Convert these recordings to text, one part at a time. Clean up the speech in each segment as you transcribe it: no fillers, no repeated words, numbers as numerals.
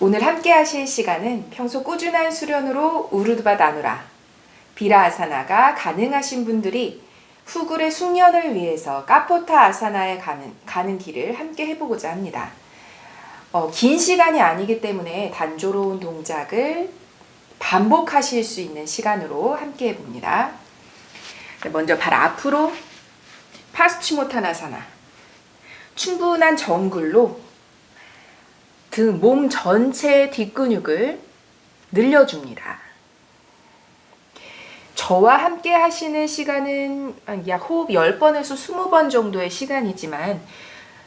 오늘 함께 하실 시간은 평소 꾸준한 수련으로 우르드바 다누라, 비라 아사나가 가능하신 분들이 후굴의 숙련을 위해서 카포타 아사나에 가는 길을 함께 해보고자 합니다. 긴 시간이 아니기 때문에 단조로운 동작을 반복하실 수 있는 시간으로 함께 해봅니다. 먼저 발 앞으로 파스치모타나사나, 충분한 정글로 등 몸 전체의 뒷근육을 늘려줍니다. 저와 함께 하시는 시간은 약 호흡 10번에서 20번 정도의 시간이지만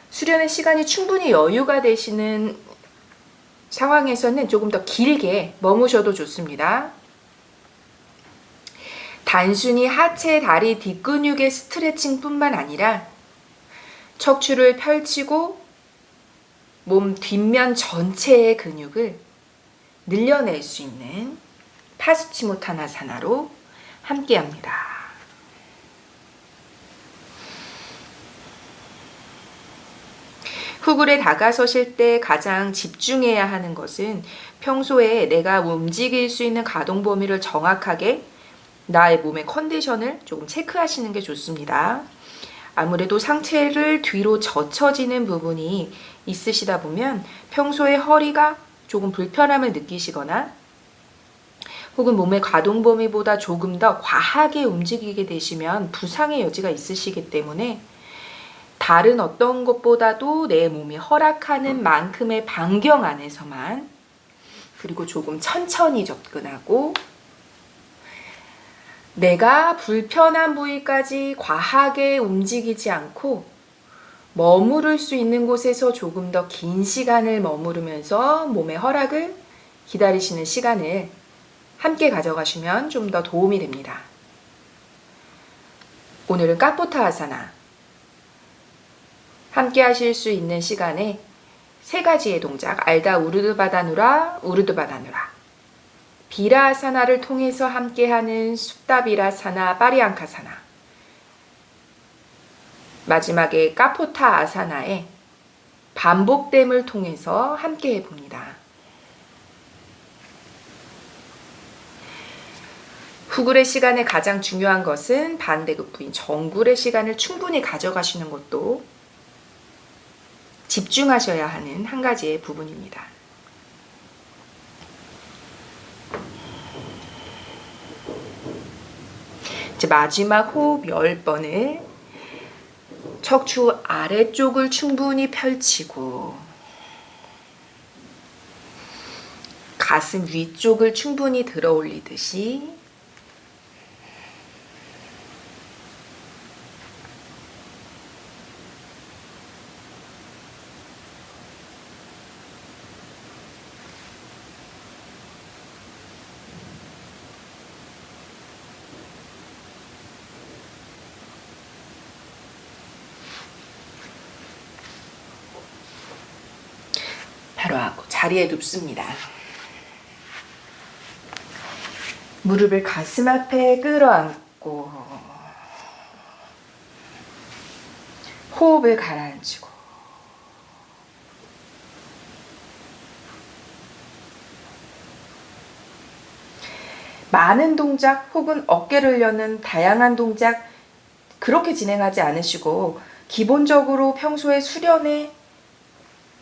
수련의 시간이 충분히 여유가 되시는 상황에서는 조금 더 길게 머무셔도 좋습니다. 단순히 하체, 다리, 뒷근육의 스트레칭뿐만 아니라 척추를 펼치고 몸 뒷면 전체의 근육을 늘려낼 수 있는 파스치모타나사나로 함께합니다. 후굴에 다가서실 때 가장 집중해야 하는 것은 평소에 내가 움직일 수 있는 가동 범위를 정확하게 나의 몸의 컨디션을 조금 체크하시는 게 좋습니다. 아무래도 상체를 뒤로 젖혀지는 부분이 있으시다 보면 평소에 허리가 조금 불편함을 느끼시거나 혹은 몸의 가동 범위보다 조금 더 과하게 움직이게 되시면 부상의 여지가 있으시기 때문에 다른 어떤 것보다도 내 몸이 허락하는 만큼의 반경 안에서만, 그리고 조금 천천히 접근하고 내가 불편한 부위까지 과하게 움직이지 않고 머무를 수 있는 곳에서 조금 더 긴 시간을 머무르면서 몸의 허락을 기다리시는 시간을 함께 가져가시면 좀 더 도움이 됩니다. 오늘은 카포타 아사나, 함께 하실 수 있는 시간에 3가지의 동작, 알다 우르드바다누라, 우르드바다누라, 비라 아사나를 통해서 함께하는 숫다비라사나, 파리앙카사나, 마지막에 카포타 아사나의 반복됨을 통해서 함께 해봅니다. 후굴의 시간에 가장 중요한 것은 반대급부인 정굴의 시간을 충분히 가져가시는 것도 집중하셔야 하는 한 가지의 부분입니다. 이제 마지막 호흡 10번을 척추 아래쪽을 충분히 펼치고 가슴 위쪽을 충분히 들어 올리듯이 바로 하고 자리에 눕습니다. 무릎을 가슴 앞에 끌어안고 호흡을 가라앉히고 많은 동작 혹은 어깨를 여는 다양한 동작 그렇게 진행하지 않으시고 기본적으로 평소에 수련에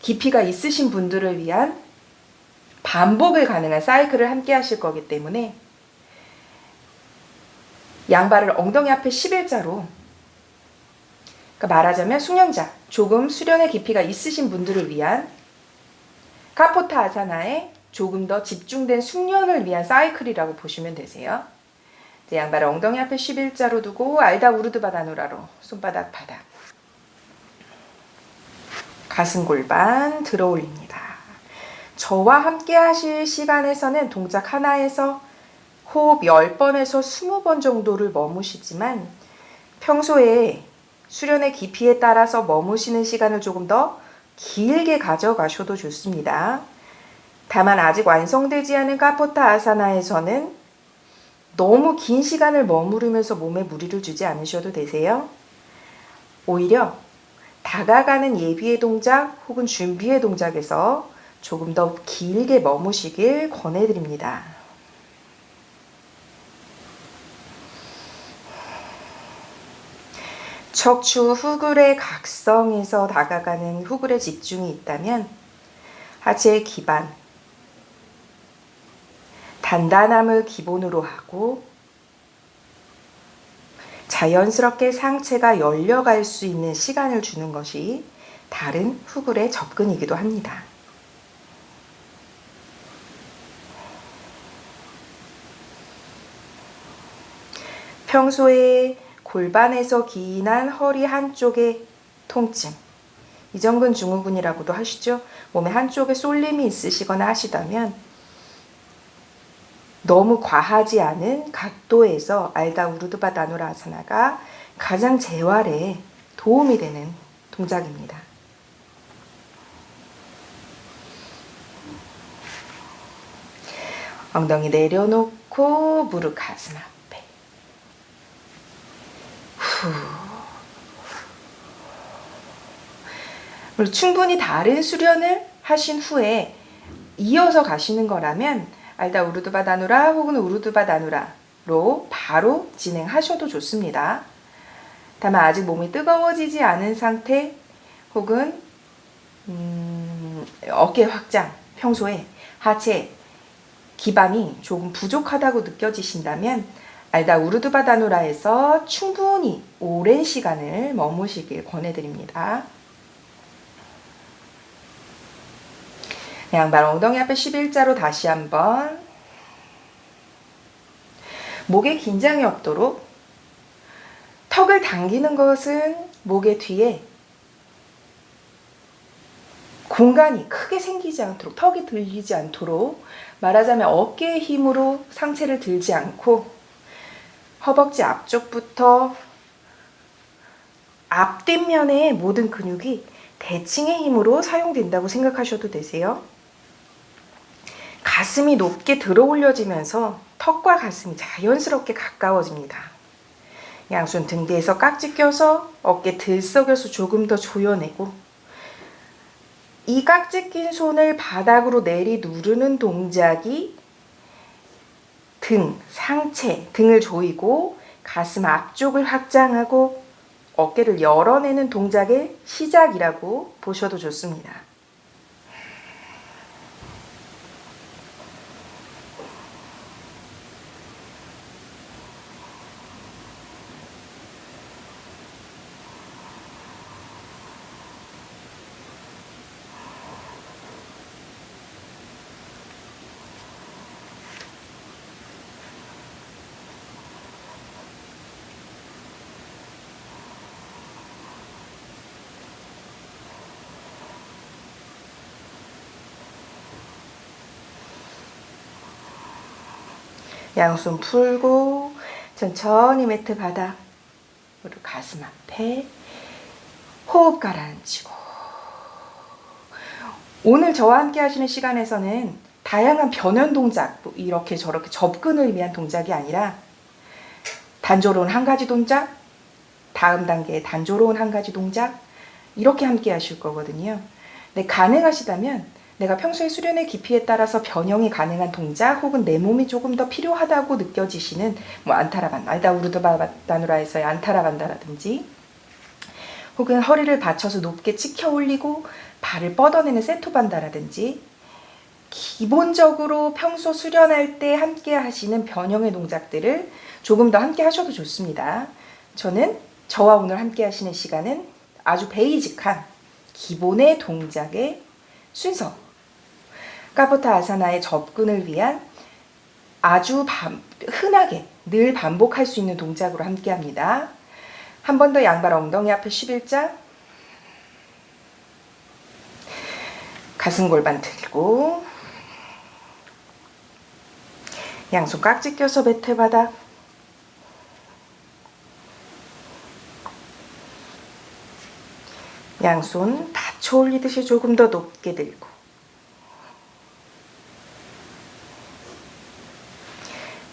깊이가 있으신 분들을 위한 반복을 가능한 사이클을 함께 하실 거기 때문에 양발을 엉덩이 앞에 11자로, 그러니까 말하자면 숙련자, 조금 수련의 깊이가 있으신 분들을 위한 카포타 아사나의 조금 더 집중된 숙련을 위한 사이클이라고 보시면 되세요. 양발을 엉덩이 앞에 11자로 두고 알다 우르드바다누라로 손바닥 바닥, 가슴 골반 들어 올립니다. 저와 함께 하실 시간에서는 동작 하나에서 호흡 10번에서 20번 정도를 머무시지만 평소에 수련의 깊이에 따라서 머무시는 시간을 조금 더 길게 가져가셔도 좋습니다. 다만 아직 완성되지 않은 카포타 아사나에서는 너무 긴 시간을 머무르면서 몸에 무리를 주지 않으셔도 되세요. 오히려 다가가는 예비의 동작 혹은 준비의 동작에서 조금 더 길게 머무시길 권해드립니다. 척추 후굴의 각성에서 다가가는 후굴의 집중이 있다면 하체의 기반, 단단함을 기본으로 하고 자연스럽게 상체가 열려갈 수 있는 시간을 주는 것이 다른 후굴의 접근이기도 합니다. 평소에 골반에서 기인한 허리 한쪽의 통증, 이전근 증후군이라고도 하시죠. 몸의 한쪽에 쏠림이 있으시거나 하시다면 너무 과하지 않은 각도에서 알다 우르드바 다누라아사나가 가장 재활에 도움이 되는 동작입니다. 엉덩이 내려놓고 무릎 가슴 앞에. 후. 충분히 다른 수련을 하신 후에 이어서 가시는 거라면 알다 우르드바 다누라 혹은 우르드바 다누라로 바로 진행하셔도 좋습니다. 다만 아직 몸이 뜨거워지지 않은 상태 혹은 어깨 확장, 평소에 하체 기반이 조금 부족하다고 느껴지신다면 알다 우르드바 다누라에서 충분히 오랜 시간을 머무시길 권해드립니다. 양발 엉덩이 앞에 11자로 다시 한번 목에 긴장이 없도록 턱을 당기는 것은 목의 뒤에 공간이 크게 생기지 않도록, 턱이 들리지 않도록, 말하자면 어깨의 힘으로 상체를 들지 않고 허벅지 앞쪽부터 앞뒷면의 모든 근육이 대칭의 힘으로 사용된다고 생각하셔도 되세요. 가슴이 높게 들어 올려지면서 턱과 가슴이 자연스럽게 가까워집니다. 양손 등 뒤에서 깍지 껴서 어깨 들썩여서 조금 더 조여내고 이 깍지 낀 손을 바닥으로 내리 누르는 동작이 등, 상체, 등을 조이고 가슴 앞쪽을 확장하고 어깨를 열어내는 동작의 시작이라고 보셔도 좋습니다. 양손 풀고 천천히 매트 바닥, 그리고 가슴 앞에 호흡 가라앉히고. 오늘 저와 함께 하시는 시간에서는 다양한 변형 동작, 이렇게 저렇게 접근을 위한 동작이 아니라 단조로운 한 가지 동작, 다음 단계의 단조로운 한 가지 동작, 이렇게 함께 하실 거거든요. 네, 가능하시다면 내가 평소에 수련의 깊이에 따라서 변형이 가능한 동작 혹은 내 몸이 조금 더 필요하다고 느껴지시는 안타라반, 알다 우르드바 다누라에서의 안타라반다라든지 혹은 허리를 받쳐서 높게 치켜 올리고 발을 뻗어내는 세토반다라든지 기본적으로 평소 수련할 때 함께 하시는 변형의 동작들을 조금 더 함께 하셔도 좋습니다. 저와 오늘 함께 하시는 시간은 아주 베이직한 기본의 동작의 순서, 까포타 아사나의 접근을 위한 아주 흔하게 늘 반복할 수 있는 동작으로 함께 합니다. 한 번 더 양발 엉덩이 앞에 11자, 가슴 골반 들고 양손 깍지 껴서 매트 바닥, 양손 받쳐 올리듯이 조금 더 높게 들고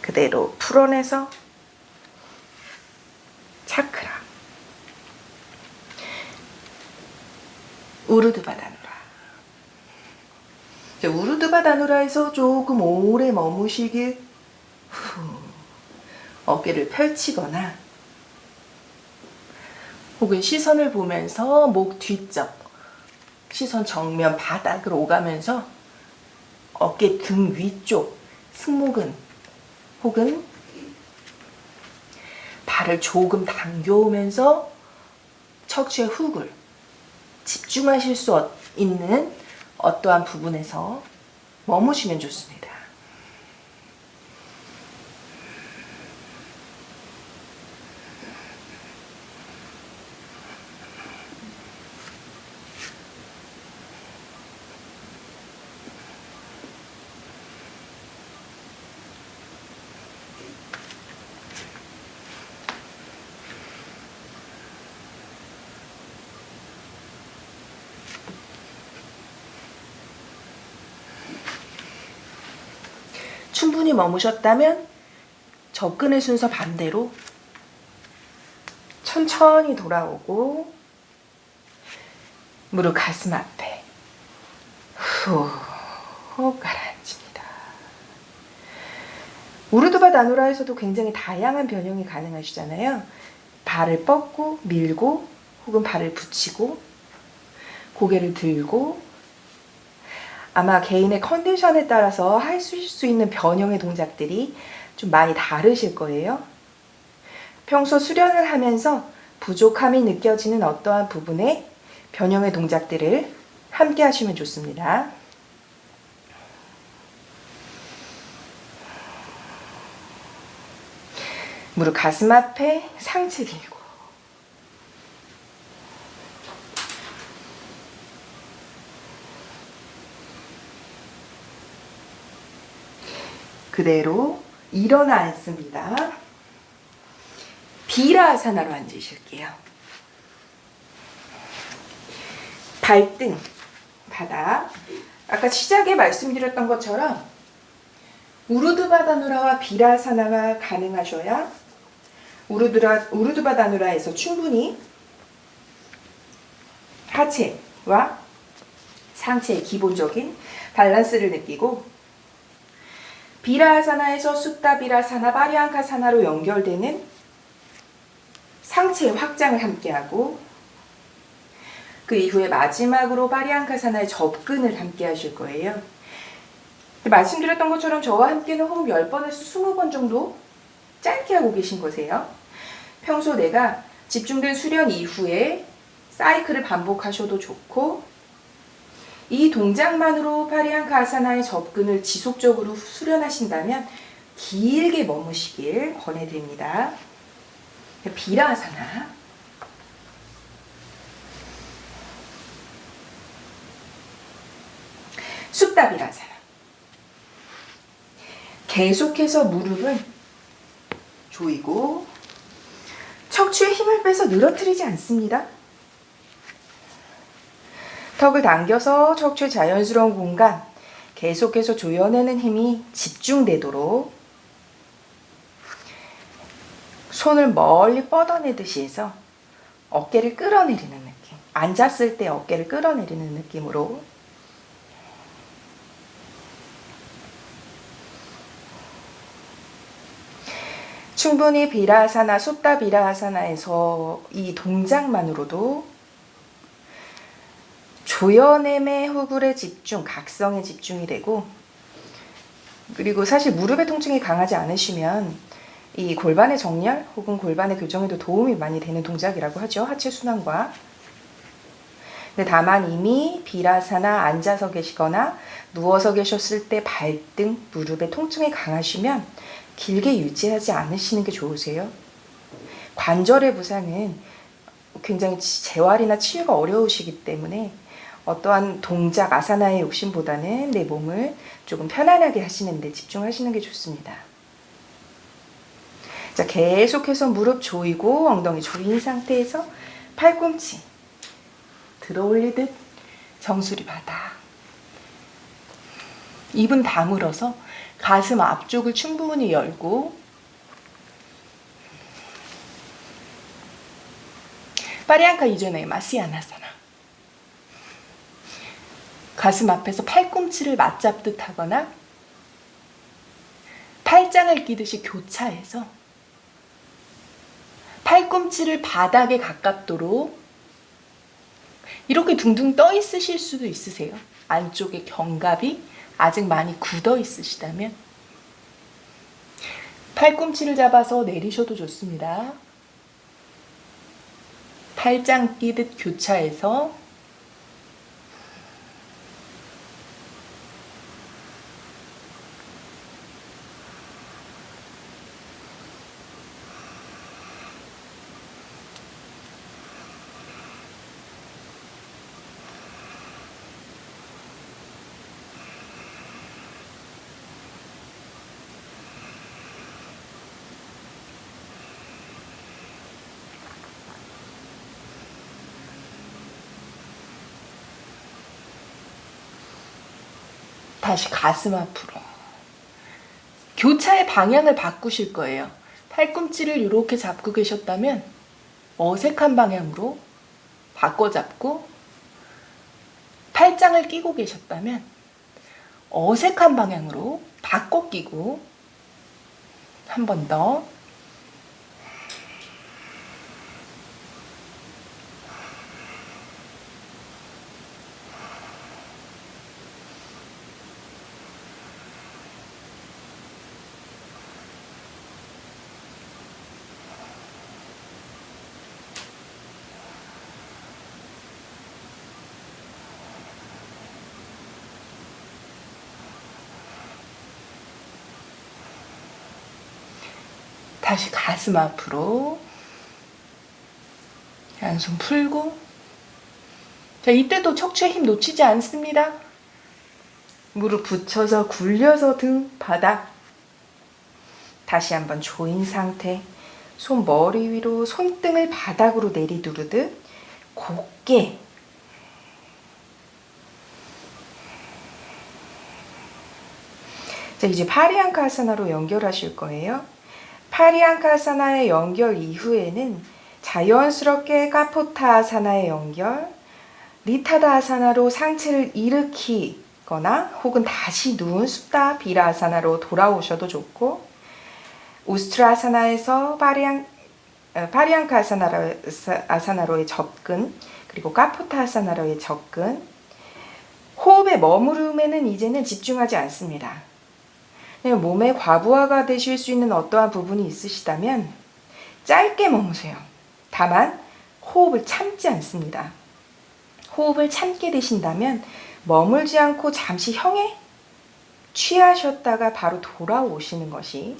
그대로 풀어내서 차크라 우르드바 다누라. 우르드바다누라에서 조금 오래 머무시길 어깨를 펼치거나 혹은 시선을 보면서 목 뒤쪽, 시선 정면 바닥으로 오가면서 어깨 등 위쪽, 승모근 혹은 발을 조금 당겨오면서 척추의 훅을 집중하실 수 있는 어떠한 부분에서 머무시면 좋습니다. 충분히 머무셨다면 접근의 순서 반대로 천천히 돌아오고 무릎 가슴 앞에 후 가라앉힙니다. 우르드바다누라에서도 굉장히 다양한 변형이 가능하시잖아요. 발을 뻗고 밀고 혹은 발을 붙이고 고개를 들고 아마 개인의 컨디션에 따라서 하실 수 있는 변형의 동작들이 좀 많이 다르실 거예요. 평소 수련을 하면서 부족함이 느껴지는 어떠한 부분에 변형의 동작들을 함께 하시면 좋습니다. 무릎 가슴 앞에 상체 들고 그대로 일어나 앉습니다. 비라아사나로 앉으실게요. 발등, 바닥. 아까 시작에 말씀드렸던 것처럼 우르드바다누라와 비라아사나가 가능하셔야 우르드바다누라에서 충분히 하체와 상체의 기본적인 밸런스를 느끼고 비라아사나에서 수타비라사나, 파리앙카사나로 연결되는 상체의 확장을 함께하고 그 이후에 마지막으로 파리앙카사나의 접근을 함께 하실 거예요. 말씀드렸던 것처럼 저와 함께는 호흡 10번에서 20번 정도 짧게 하고 계신 거세요. 평소 내가 집중된 수련 이후에 사이클을 반복하셔도 좋고 이 동작만으로 파리앙카아사나의 접근을 지속적으로 수련하신다면 길게 머무시길 권해드립니다. 비라아사나. 숫다비라아사나. 계속해서 무릎은 조이고 척추에 힘을 빼서 늘어뜨리지 않습니다. 턱을 당겨서 척추의 자연스러운 공간, 계속해서 조여내는 힘이 집중되도록 손을 멀리 뻗어내듯이 해서 어깨를 끌어내리는 느낌. 앉았을 때 어깨를 끌어내리는 느낌으로 충분히 비라아사나, 숫다 비라아사나에서 이 동작만으로도 조여냄의 후굴의 집중, 각성에 집중이 되고 그리고 사실 무릎의 통증이 강하지 않으시면 이 골반의 정렬 혹은 골반의 교정에도 도움이 많이 되는 동작이라고 하죠. 하체 순환과. 근데 다만 이미 비라아사나 앉아서 계시거나 누워서 계셨을 때 발등, 무릎의 통증이 강하시면 길게 유지하지 않으시는 게 좋으세요. 관절의 부상은 굉장히 재활이나 치유가 어려우시기 때문에 어떠한 동작, 아사나의 욕심보다는 내 몸을 조금 편안하게 하시는 데 집중하시는 게 좋습니다. 자, 계속해서 무릎 조이고 엉덩이 조인 상태에서 팔꿈치 들어올리듯 정수리 바닥. 입은 다물어서 가슴 앞쪽을 충분히 열고 파리앙카 이전에 마시아나사나. 가슴 앞에서 팔꿈치를 맞잡듯 하거나 팔짱을 끼듯이 교차해서 팔꿈치를 바닥에 가깝도록 이렇게 둥둥 떠 있으실 수도 있으세요. 안쪽에 견갑이 아직 많이 굳어 있으시다면 팔꿈치를 잡아서 내리셔도 좋습니다. 팔짱 끼듯 교차해서 다시 가슴 앞으로. 교차의 방향을 바꾸실 거예요. 팔꿈치를 이렇게 잡고 계셨다면 어색한 방향으로 바꿔 잡고, 팔짱을 끼고 계셨다면 어색한 방향으로 바꿔 끼고, 한 번 더. 다시 가슴 앞으로. 양손 풀고. 자, 이때도 척추에 힘 놓치지 않습니다. 무릎 붙여서 굴려서 등 바닥. 다시 한번 조인 상태. 손 머리 위로, 손등을 바닥으로 내리두르듯 곧게. 자, 이제 파리앙카아사나로 연결하실 거예요. 파리앙카아사나의 연결 이후에는 자연스럽게 카포타아사나의 연결, 리타다아사나로 상체를 일으키거나 혹은 다시 누운 수타 비라아사나로 돌아오셔도 좋고, 우스트라아사나에서 파리앙카아사나로의 접근, 그리고 카포타아사나로의 접근, 호흡의 머무름에는 이제는 집중하지 않습니다. 몸의 과부하가 되실 수 있는 어떠한 부분이 있으시다면 짧게 머무세요. 다만 호흡을 참지 않습니다. 호흡을 참게 되신다면 머물지 않고 잠시 형에 취하셨다가 바로 돌아오시는 것이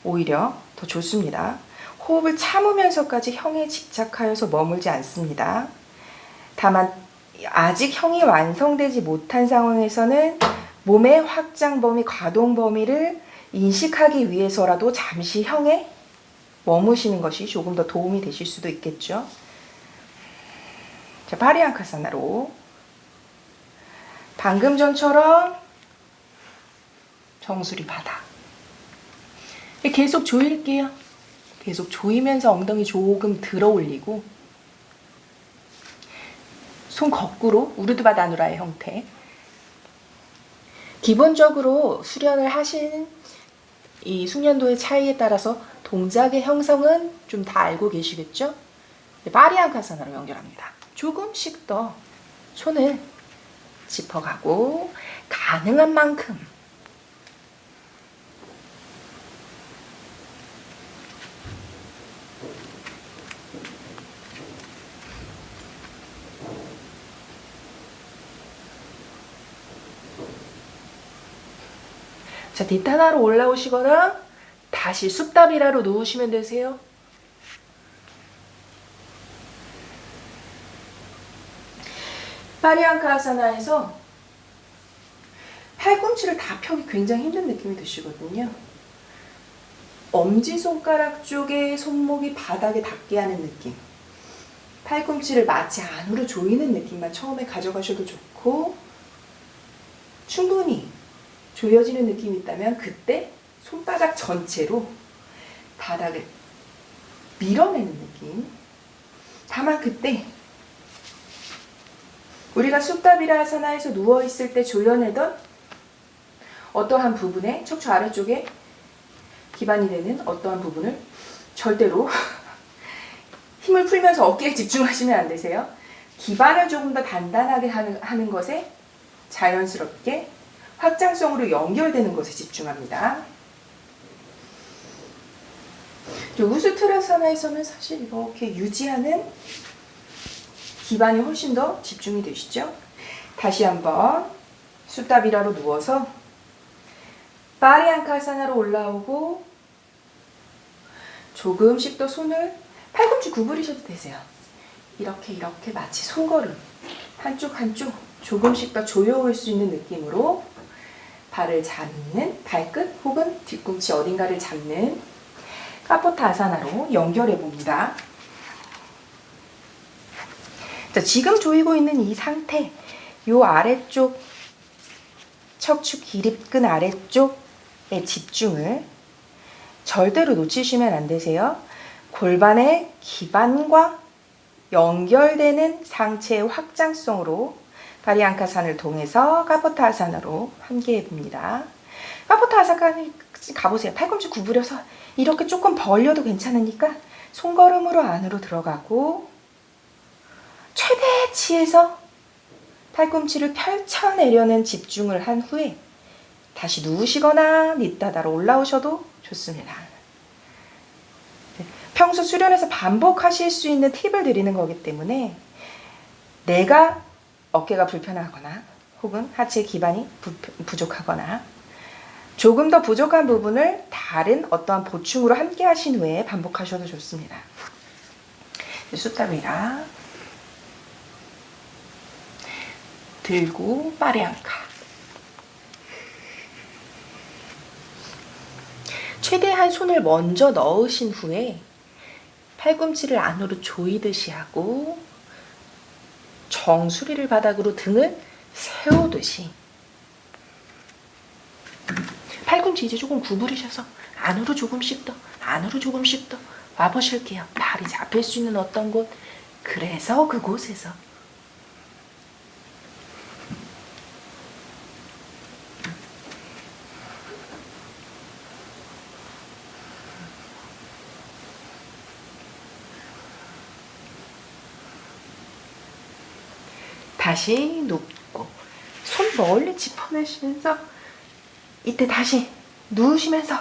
오히려 더 좋습니다. 호흡을 참으면서까지 형에 집착하여서 머물지 않습니다. 다만 아직 형이 완성되지 못한 상황에서는 몸의 확장 범위, 가동 범위를 인식하기 위해서라도 잠시 형에 머무시는 것이 조금 더 도움이 되실 수도 있겠죠. 자, 파리앙카사나로 방금 전처럼 정수리 바닥. 계속 조일게요. 계속 조이면서 엉덩이 조금 들어 올리고, 손 거꾸로 우르드바다누라의 형태. 기본적으로 수련을 하신 이 숙련도의 차이에 따라서 동작의 형성은 좀 다 알고 계시겠죠? 파리앙카사나로 연결합니다. 조금씩 더 손을 짚어가고 가능한 만큼 자, 디타나로 올라오시거나 다시 숲다비라로 누우시면 되세요. 파리앙카아사나에서 팔꿈치를 다 펴기 굉장히 힘든 느낌이 드시거든요. 엄지손가락 쪽에 손목이 바닥에 닿게 하는 느낌. 팔꿈치를 마치 안으로 조이는 느낌만 처음에 가져가셔도 좋고, 충분히 조여지는 느낌이 있다면 그때 손바닥 전체로 바닥을 밀어내는 느낌. 다만 그때 우리가 수타비라사나에서 누워있을 때 조여내던 어떠한 부분에 척추 아래쪽에 기반이 되는 어떠한 부분을 절대로 힘을 풀면서 어깨에 집중하시면 안 되세요. 기반을 조금 더 단단하게 하는 것에 자연스럽게 확장성으로 연결되는 것에 집중합니다. 우스트라사나에서는 사실 이렇게 유지하는 기반이 훨씬 더 집중이 되시죠. 다시 한번 수타비라로 누워서 파리앙카사나로 올라오고 조금씩 더 손을 팔꿈치 구부리셔도 되세요. 이렇게 마치 손걸음 한쪽 조금씩 더 조여올 수 있는 느낌으로 발을 잡는 발끝 혹은 뒤꿈치 어딘가를 잡는 카포타아사나로 연결해 봅니다. 자, 지금 조이고 있는 이 상태, 요 아래쪽 척추 기립근 아래쪽에 집중을 절대로 놓치시면 안 되세요. 골반의 기반과 연결되는 상체의 확장성으로 파리앙카산을 통해서 카포타아사나로 함께 해봅니다. 카포타아사나를 가보세요. 팔꿈치 구부려서 이렇게 조금 벌려도 괜찮으니까 손걸음으로 안으로 들어가고 최대치에서 팔꿈치를 펼쳐내려는 집중을 한 후에 다시 누우시거나 니따다로 올라오셔도 좋습니다. 평소 수련에서 반복하실 수 있는 팁을 드리는 거기 때문에 내가 어깨가 불편하거나 혹은 하체 기반이 부족하거나 조금 더 부족한 부분을 다른 어떠한 보충으로 함께 하신 후에 반복하셔도 좋습니다. 수타비라 들고 파리앙카 최대한 손을 먼저 넣으신 후에 팔꿈치를 안으로 조이듯이 하고 정수리를 바닥으로 등을 세우듯이 팔꿈치 이제 조금 구부리셔서 안으로 조금씩 더 와보실게요. 발이 잡힐 수 있는 어떤 곳, 그래서 그곳에서 다시 눕고 손 멀리 짚어내시면서 이때 다시 누우시면서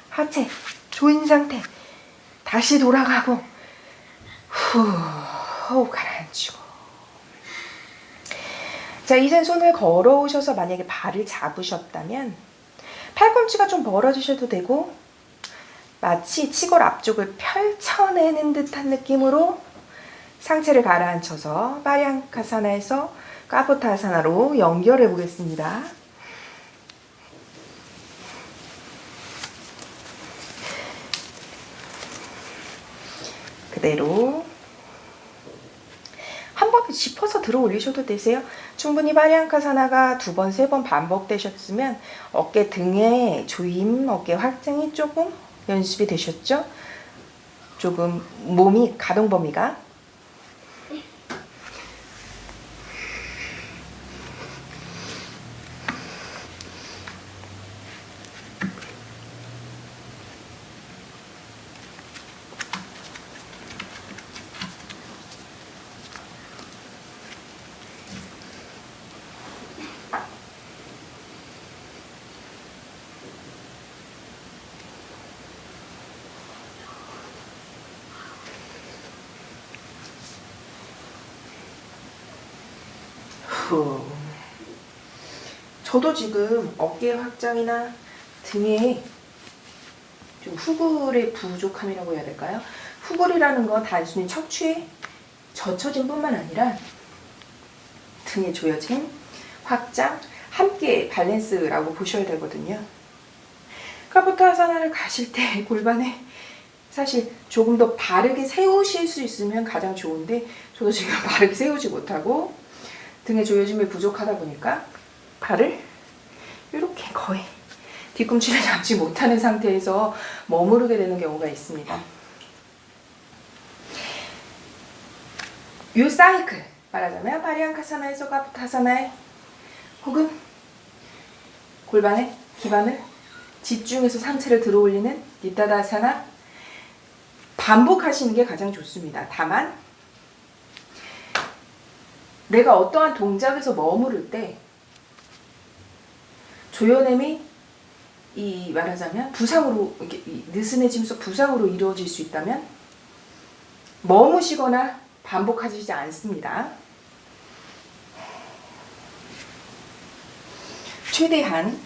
하체 조인 상태 다시 돌아가고 후 가라앉히고 자, 이젠 손을 걸어오셔서 만약에 발을 잡으셨다면 팔꿈치가 좀 벌어지셔도 되고 마치 치골 앞쪽을 펼쳐내는 듯한 느낌으로 상체를 가라앉혀서 파리앙카사나에서 카포타아사나로 연결해 보겠습니다. 그대로 한 번에 짚어서 들어 올리셔도 되세요. 충분히 파리앙카사나가 2번, 3번 반복되셨으면 어깨 등의 조임, 어깨 확장이 조금 연습이 되셨죠? 조금 몸이 가동 범위가 저도 지금 어깨 확장이나 등에 좀 후굴의 부족함이라고 해야 될까요? 후굴이라는 건 단순히 척추에 젖혀진 뿐만 아니라 등에 조여진 확장, 함께 밸런스라고 보셔야 되거든요. 카포타아사나를 가실 때 골반에 사실 조금 더 바르게 세우실 수 있으면 가장 좋은데 저도 지금 바르게 세우지 못하고 등에 조여짐이 부족하다 보니까 발을 이렇게 거의 뒤꿈치를 잡지 못하는 상태에서 머무르게 되는 경우가 있습니다. 이 사이클 말하자면 파리앙카사나에서 가부타사나에 혹은 골반의 기반을 집중해서 상체를 들어 올리는 니타다사나 반복하시는 게 가장 좋습니다. 다만 내가 어떠한 동작에서 머무를 때 조여냄이 이 말하자면 부상으로 이렇게 느슨해지면서 부상으로 이루어질 수 있다면 머무시거나 반복하시지 않습니다. 최대한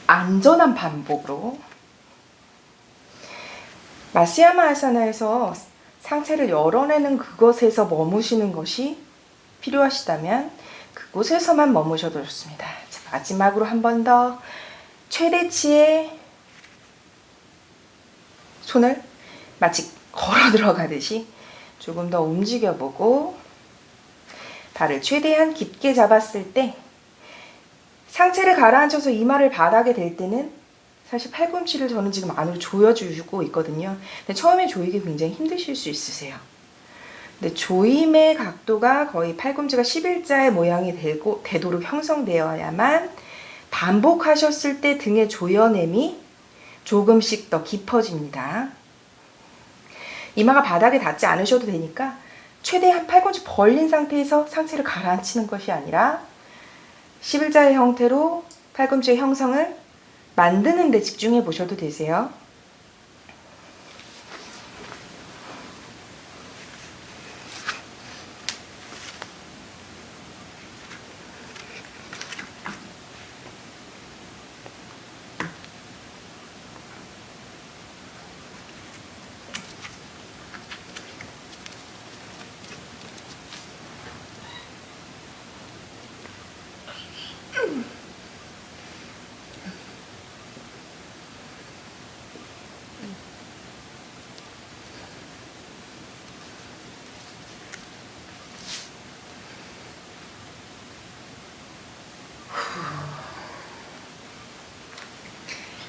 안전한 반복으로 마시야마 아사나에서 상체를 열어내는 그것에서 머무시는 것이 필요하시다면 그곳에서만 머무셔도 좋습니다. 자, 마지막으로 한 번 더 최대치의 손을 마치 걸어 들어가듯이 조금 더 움직여보고 발을 최대한 깊게 잡았을 때 상체를 가라앉혀서 이마를 바닥에 댈 때는 사실 팔꿈치를 저는 지금 안으로 조여주고 있거든요. 근데 처음에 조이기 굉장히 힘드실 수 있으세요. 근데 조임의 각도가 거의 팔꿈치가 11자의 모양이 되도록 형성되어야만 반복하셨을 때 등의 조여냄이 조금씩 더 깊어집니다. 이마가 바닥에 닿지 않으셔도 되니까 최대한 팔꿈치 벌린 상태에서 상체를 가라앉히는 것이 아니라 11자의 형태로 팔꿈치의 형성을 만드는 데 집중해 보셔도 되세요.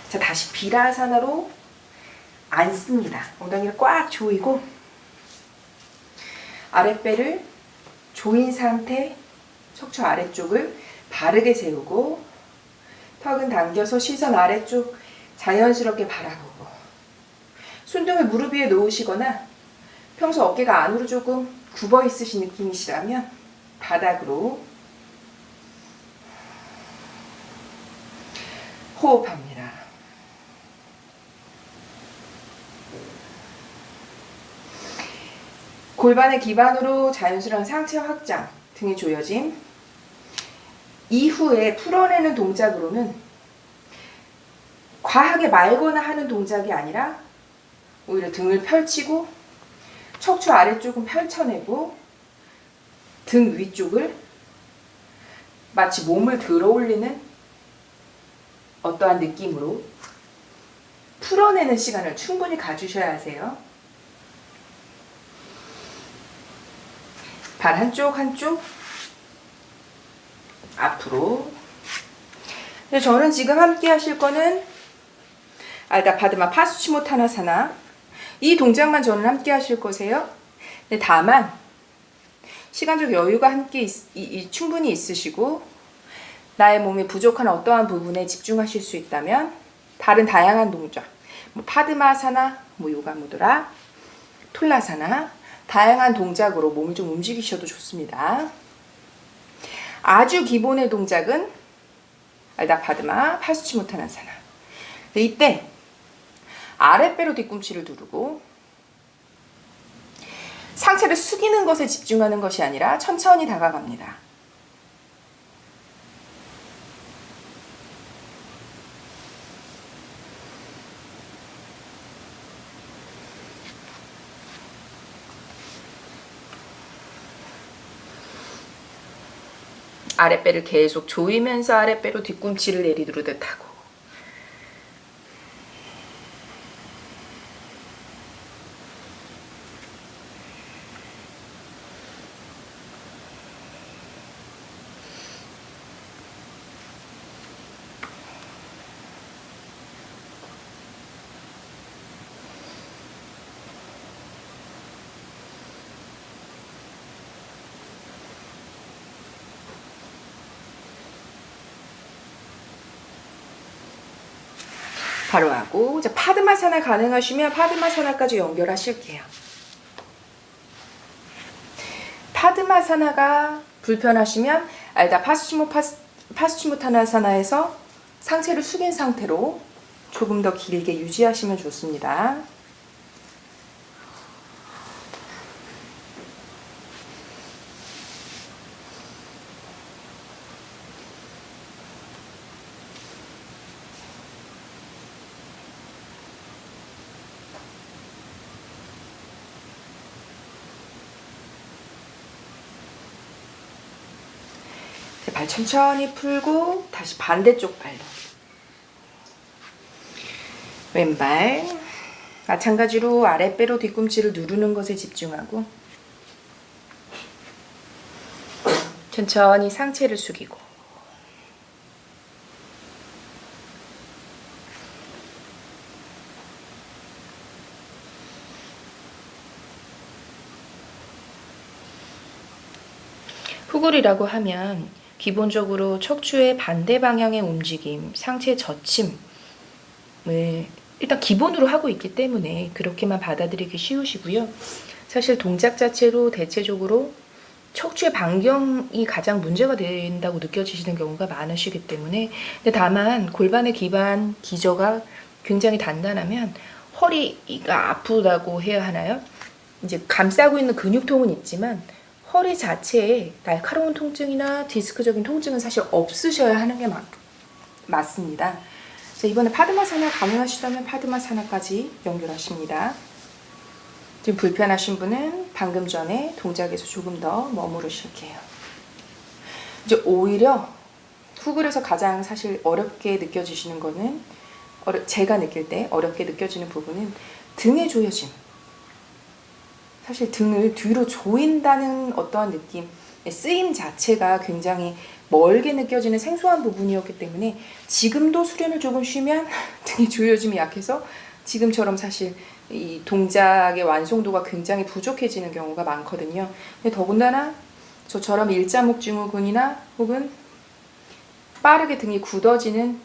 자, 다시 비라사나로 앉습니다. 엉덩이를 꽉 조이고 아랫배를 조인 상태 척추 아래쪽을 바르게 세우고 턱은 당겨서 시선 아래쪽 자연스럽게 바라보고 손등을 무릎 위에 놓으시거나 평소 어깨가 안으로 조금 굽어 있으신 느낌이시라면 바닥으로 호흡합니다. 골반의 기반으로 자연스러운 상체 확장, 등의 조여짐 이후에 풀어내는 동작으로는 과하게 말거나 하는 동작이 아니라 오히려 등을 펼치고 척추 아래쪽은 펼쳐내고 등 위쪽을 마치 몸을 들어 올리는 어떠한 느낌으로 풀어내는 시간을 충분히 가주셔야 하세요. 발 한쪽 한쪽 앞으로. 저는 지금 함께 하실 거는 알다 파드마 파수치모타나사나 이 동작만 저는 함께 하실 거세요. 다만 시간적 여유가 함께 충분히 있으시고 나의 몸에 부족한 어떠한 부분에 집중하실 수 있다면 다른 다양한 동작 파드마사나, 요가무드라, 톨라사나 다양한 동작으로 몸을 좀 움직이셔도 좋습니다. 아주 기본의 동작은 알다 파드마 파수치모타나사나. 이때 아랫배로 뒤꿈치를 두르고 상체를 숙이는 것에 집중하는 것이 아니라 천천히 다가갑니다. 아랫배를 계속 조이면서 아랫배로 뒤꿈치를 내리누르듯 하고 바로 하고, 자, 파드마사나 가능하시면 파드마사나까지 연결하실게요. 파드마사나가 불편하시면 알다 파스치모타나사나에서 상체를 숙인 상태로 조금 더 길게 유지하시면 좋습니다. 발 천천히 풀고 다시 반대쪽 발로. 왼발 마찬가지로 아랫배로 뒤꿈치를 누르는 것에 집중하고 천천히 상체를 숙이고 후굴이라고 하면 기본적으로 척추의 반대 방향의 움직임, 상체 젖힘을 일단 기본으로 하고 있기 때문에 그렇게만 받아들이기 쉬우시고요. 사실 동작 자체로 대체적으로 척추의 반경이 가장 문제가 된다고 느껴지시는 경우가 많으시기 때문에, 근데 다만 골반의 기반 기저가 굉장히 단단하면 허리가 아프다고 해야 하나요? 이제 감싸고 있는 근육통은 있지만 허리 자체에 날카로운 통증이나 디스크적인 통증은 사실 없으셔야 하는 게 맞습니다. 자, 이번에 파드마사나 가능하시다면 파드마사나까지 연결하십니다. 지금 불편하신 분은 방금 전에 동작에서 조금 더 머무르실게요. 이제 오히려 후굴에서 가장 사실 어렵게 느껴지시는 거는, 제가 느낄 때 어렵게 느껴지는 부분은 등의 조여짐. 사실 등을 뒤로 조인다는 어떠한 느낌, 쓰임 자체가 굉장히 멀게 느껴지는 생소한 부분이었기 때문에 지금도 수련을 조금 쉬면 등의 조여짐이 약해서 지금처럼 사실 이 동작의 완성도가 굉장히 부족해지는 경우가 많거든요. 근데 더군다나 저처럼 일자목 증후군이나 혹은 빠르게 등이 굳어지는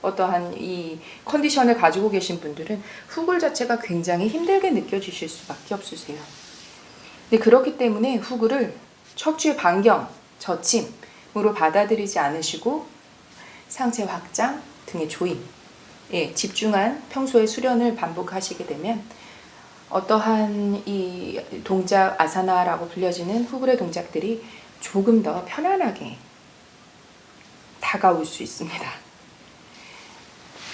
어떠한 이 컨디션을 가지고 계신 분들은 후굴 자체가 굉장히 힘들게 느껴지실 수밖에 없으세요. 근데 그렇기 때문에 후굴을 척추의 반경, 젖힘으로 받아들이지 않으시고 상체 확장, 등의 조임, 집중한 평소의 수련을 반복하시게 되면 어떠한 이 동작 아사나라고 불려지는 후굴의 동작들이 조금 더 편안하게 다가올 수 있습니다.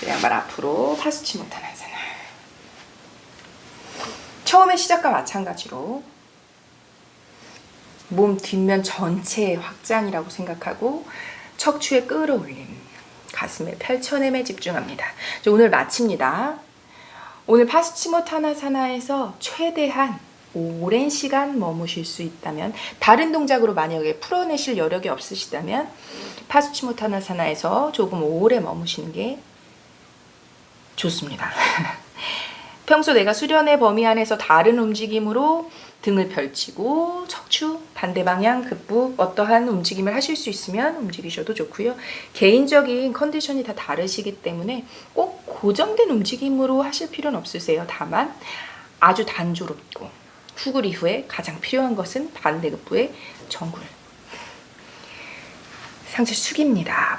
양발 앞으로 파스치모타나사나. 처음의 시작과 마찬가지로 몸 뒷면 전체의 확장이라고 생각하고 척추의 끌어올림, 가슴의 펼쳐냄에 집중합니다. 오늘 마칩니다. 오늘 파스치모타나사나에서 최대한 오랜 시간 머무실 수 있다면, 다른 동작으로 만약에 풀어내실 여력이 없으시다면 파스치모타나사나에서 조금 오래 머무시는 게 좋습니다. 평소 내가 수련의 범위 안에서 다른 움직임으로 등을 펼치고 척추 반대 방향 급부 어떠한 움직임을 하실 수 있으면 움직이셔도 좋고요. 개인적인 컨디션이 다 다르시기 때문에 꼭 고정된 움직임으로 하실 필요는 없으세요. 다만 아주 단조롭고 후굴 이후에 가장 필요한 것은 반대급부의 정굴. 상체 숙입니다.